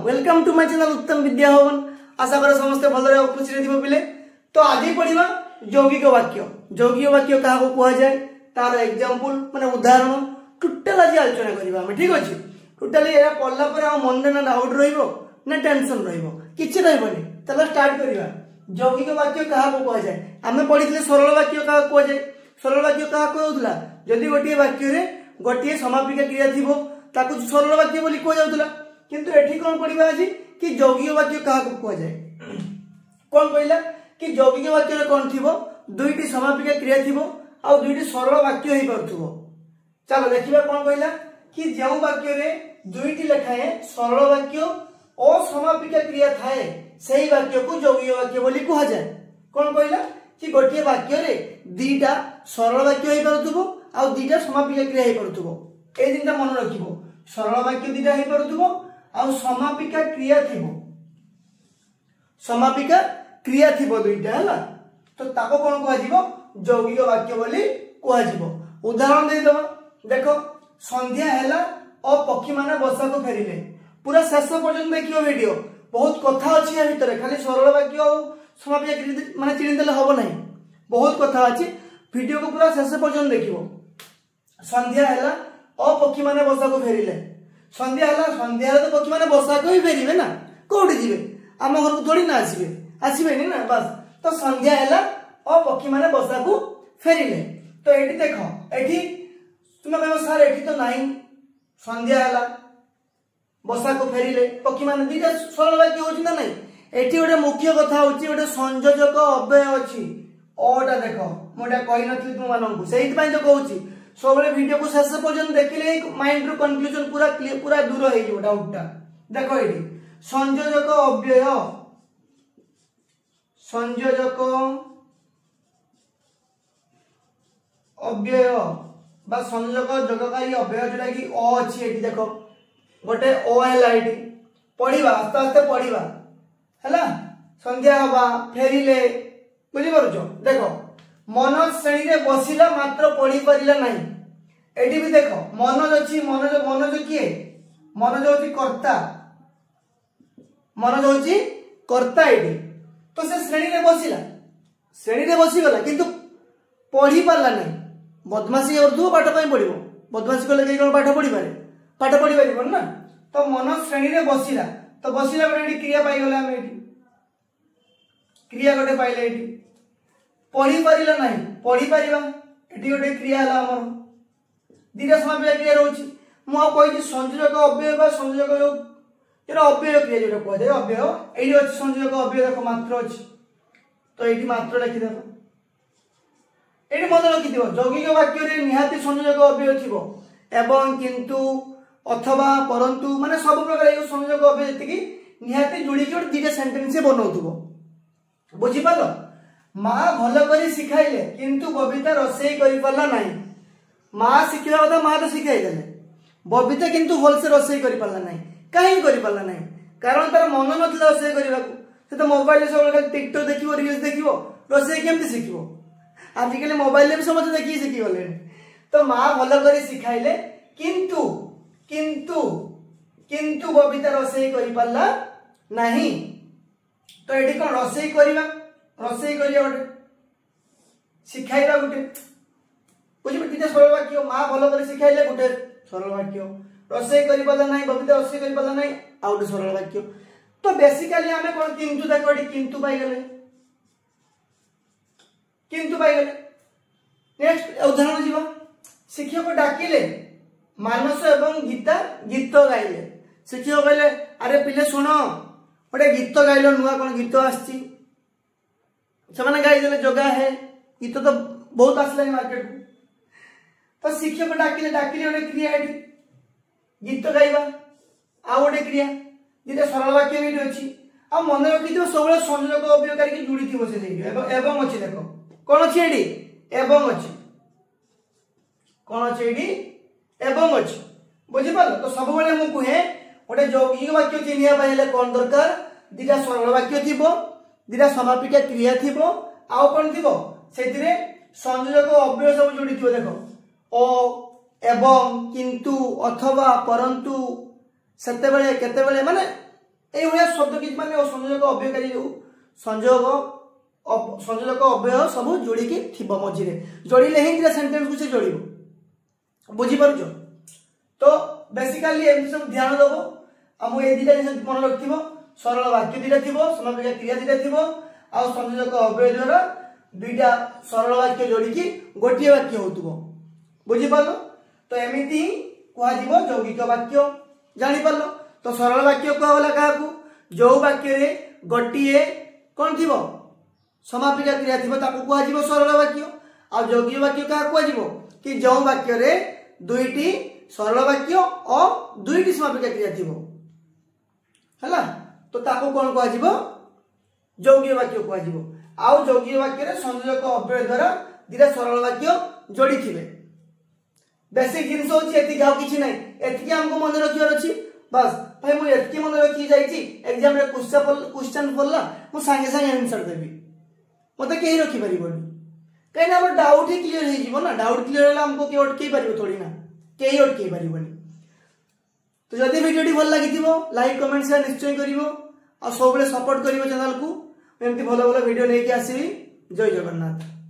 Welcome to my channel उत्तम विद्या भवन। आशा कर समस्त भलरे खुशी थी पिले। तो आज पढ़ा यौगिक वाक्य। यौगिक वाक्य क्या कह जाए तार एग्जांपल माने उदाहरण टोटाल आज आलोचना करबा हम। ठीक अछि, टोटाली एरा पढ़ला पर आ मन ना डाउट रहइबो ना टेंशन रहइबो किछि रहइबोनी। तला स्टार्ट करबा। यौगिक वाक्य क्या कह जाए आमे पढ़ितले सरल वाक्य क्या कह जाए। सरल वाक्य क्या कहउतला जदि गोटे वाक्य रे गोटे समापिका क्रिया थिबो ताकू सरल वाक्य बोली कह जाउतला। किंतु एठी कोन पढ़िबा आज कि यौगिक वाक्य क्या कह जाए। कोन कहला कि यौगिक वाक्य रे कोन थिबो दुईटी समापिका क्रिया थिबो आ दुईटी सरल वाक्य ही परथुबो। चलो देखिबा कोन कहला कि जेउ वाक्य रे दुईटी लेखाए सरल वाक्य और समापिका क्रिया थाए सेही वाक्य को यौगिक वाक्य बोली कह जाए। कोन कहला कि गोटे वाक्य रे दीटा सरल वाक्य ही परथुबो आ दीटा समापिका क्रिया ही परथुबो। ए दिनटा मन रखिबो सरल वाक्य दीटा ही परथुबो आ समापिका क्रिया थिबो। समापिका क्रिया थिबो दुईटा हला तो ताको कोन कह जिवो यौगिक वाक्य बोली कह जिवो। उदाहरण दे दबा। देखो संध्या हैला और पक्षी माने बसा को फेरिले। पूरा शेष पर्यंत देखियो वीडियो बहुत कथा अछि या भीतर खाली सरल वाक्य और समापिका क्रिया माने चिनि देले हबो नहीं। बहुत कथा अछि वीडियो को पूरा शेष पर्यंत देखियो। संध्या हैला और पक्षी माने बसा को फेरिले। संध्या हैला संध्या रे तो पक्षी माने बसा को ही फेरिबे ना कोठी जिवे आम घर को थोड़ी ना आसीबे नी ना बस। तो संध्या हैला और पक्षी माने बसा को फेरिले। तो एठी देखो एठी तुम कहबो सर एठी तो नाही संध्या हैला बसा को फेरिले पक्षी माने दीटा सरल वाक्य होची ना नहीं। एठी ओडे मुख्य कथा होची ओडे संयोजक अव्यय अछि। ओटा देखो मोटा कहि नथि तुम माननकु सेहित पई तो कहूची सबले वीडियो को शेष पर्यंत देखिले माइंड रो कंक्लूजन पूरा क्लियर पूरा दूर होई जो डाउटटा। देखो एठी संयोजक अव्यय संयोजक अव्यय बा संयोजक जोगकारी अव्यय जोटा कि अ अछि। एठी देखो गोटे ओ हैला एठी पढिबा आस्ते आस्ते पढिबा हैला। संध्या हवा फेरिले बुझि परछो। देखो मनोज श्रेणी रे बसिला मात्र पढि परिला नाही। एठी भी देखो मनोज अछि। मनोज किए मनोज होची कर्ता। मनोज होची कर्ता एठी। तो से श्रेणी रे बसी गला किंतु पढि पारला नाही। बदमाशी करथु पाठ पई पढिबो बदमाशी कले के कोन पाठ पढि पारे ना। तो मनोज श्रेणी रे बसिला तो बसिला पर एठी क्रिया पाई गला। हम एठी क्रिया गोटे पाइले एठी पढि परिला नाही पढि परिबा एठी गोटे क्रिया हला हमर दीटा समापिका क्रिया रहउची। मु आ कहि संयोजक अव्यय बा संयोजक एरा अव्यय क्रिया जोटा कह जाय अव्यय एठी अछि। संयोजक अव्यय देखो मात्र अछि तो एठी मात्र लिखि देबो। एठी मन रखि दियो यौगिक वाक्य रे निहाती संयोजक अव्यय थिबो एवं किंतु अथवा परंतु माने सब प्रकार ए संयोजक अव्यय जति कि निहाती जोडी के दीटा सेंटेंस से बनौथुबो। बुझि पालो मां भलो करी सिखाइले किंतु बबिता रसई करि परला नाही। मां सिखिला कथा मां तो सिखाइ देले बबिता किंतु होल से रसई करि परला नाही। काहे करि परला नाही कारण तार मन नथला रसई करिबाकू। से तो मोबाइल सब टिकटॉक देखिबो रील्स देखिबो रसई केमति सिखिबो। आजिकल मोबाइल में भी समझ देखिए सीखी गले। तो मां भलो करी सिखाइले किंतु किंतु किंतु बबिता रसई करि परला नाही। तो एठी कोन रसई करिबा रसई करिया गोटे सिखाइबा गोटे बुझि तीटा सरल वाक्य मां भलो करी सिखाइले गोटे सरल वाक्य रसई करि परला नाही बबिता रसई करि परला नाही आ गोटे सरल वाक्य। तो बेसिकली हमें कोन किंतु देखो एठी किंतु पाई गले किंतु पाई गले। नेक्स्ट उदाहरण जीवा शिक्षक डाकिले मानस एवं गीता गीत गाइले। शिक्षक कहले अरे पिले सुन गोटे गीत गाइलो नुआ कोन गीत आछि से माने गाइ देले जगह है गीत तो बहुत आसले मार्केट को। तो शिक्षक डाकिले गोटे क्रिया एठी गीत गाइबा आ गोटे क्रिया दीटा सरल वाक्य भी अछि। आ मन रखि दियो सबले संयोजक अव्यय करिके जुड़ी थिबो से देखियो एवं अछि। देखो कोन अछि एठी एवं अछि कोन अछि एठी एवं अछि बुझि पालो। तो सब बेले मु कहे गोटे यौगिक वाक्य चिन्हिया पहिले कोन दरकार दीटा सरल वाक्य थिबो दीटा समापिका क्रिया थिबो आ कोन थिबो सेतिरे संयोजक अव्यय सब जोड़ी थिबो। देखो ओ एवं किंतु अथवा परंतु सेते बेले केते बेले माने এইভাবে শব্দ কিছু মানে সংযোজক অব্যয়কারী जो संयोजक अव्यय सब जोड़िकी थी मझे जोड़े ही सेंटेंस को से जोड़ बुझीपार तो बेसिकली एमती सब ध्यान दब आम ये दुटा जिन मन रखि सरल वाक्य दुटा थी समापिका क्रिया दुटा थी आ संयोजक अव्यय द्वारा दुईटा सरल वाक्य जोड़िकी गोटे वाक्य हो बुझीपार तो एमती कह यौगिक वाक्य जापर तो सरल वाक्य कहला क्या जो वाक्य गोटे कौन थी समापिका क्रिया थी कह सरल वाक्य आ यौगिक वाक्य क्या कह कि जो वाक्य रे दुईटी सरल वाक्य और दुईटी समापिका क्रिया थी है तो ताको कौन कह यौगिक वाक्य कह आउ यौगिक वाक्य संयोजक अव्यय द्वारा दुटा सरल वाक्य जोड़ी थे बेसिक जिन हो कि ना एति आमको मन रखार अच्छी बस भाई मुझे मन रखी जाइए एग्जाम क्वेश्चन पड़ला मुझे सांगे सांगे आंसर देवी मत कहीं रखिपर कहीं डाउट ही क्लीयर हो डाउट क्लीयर है हमको किए अटकई पार थोड़ी ना कहीं अटकई पार तो जदि वीडियो भल लगी लाइक कमेंट शेयर निश्चय कर सब सपोर्ट कर चैनल को एमती भल भल वीडियो लेके आसबि जय जगन्नाथ।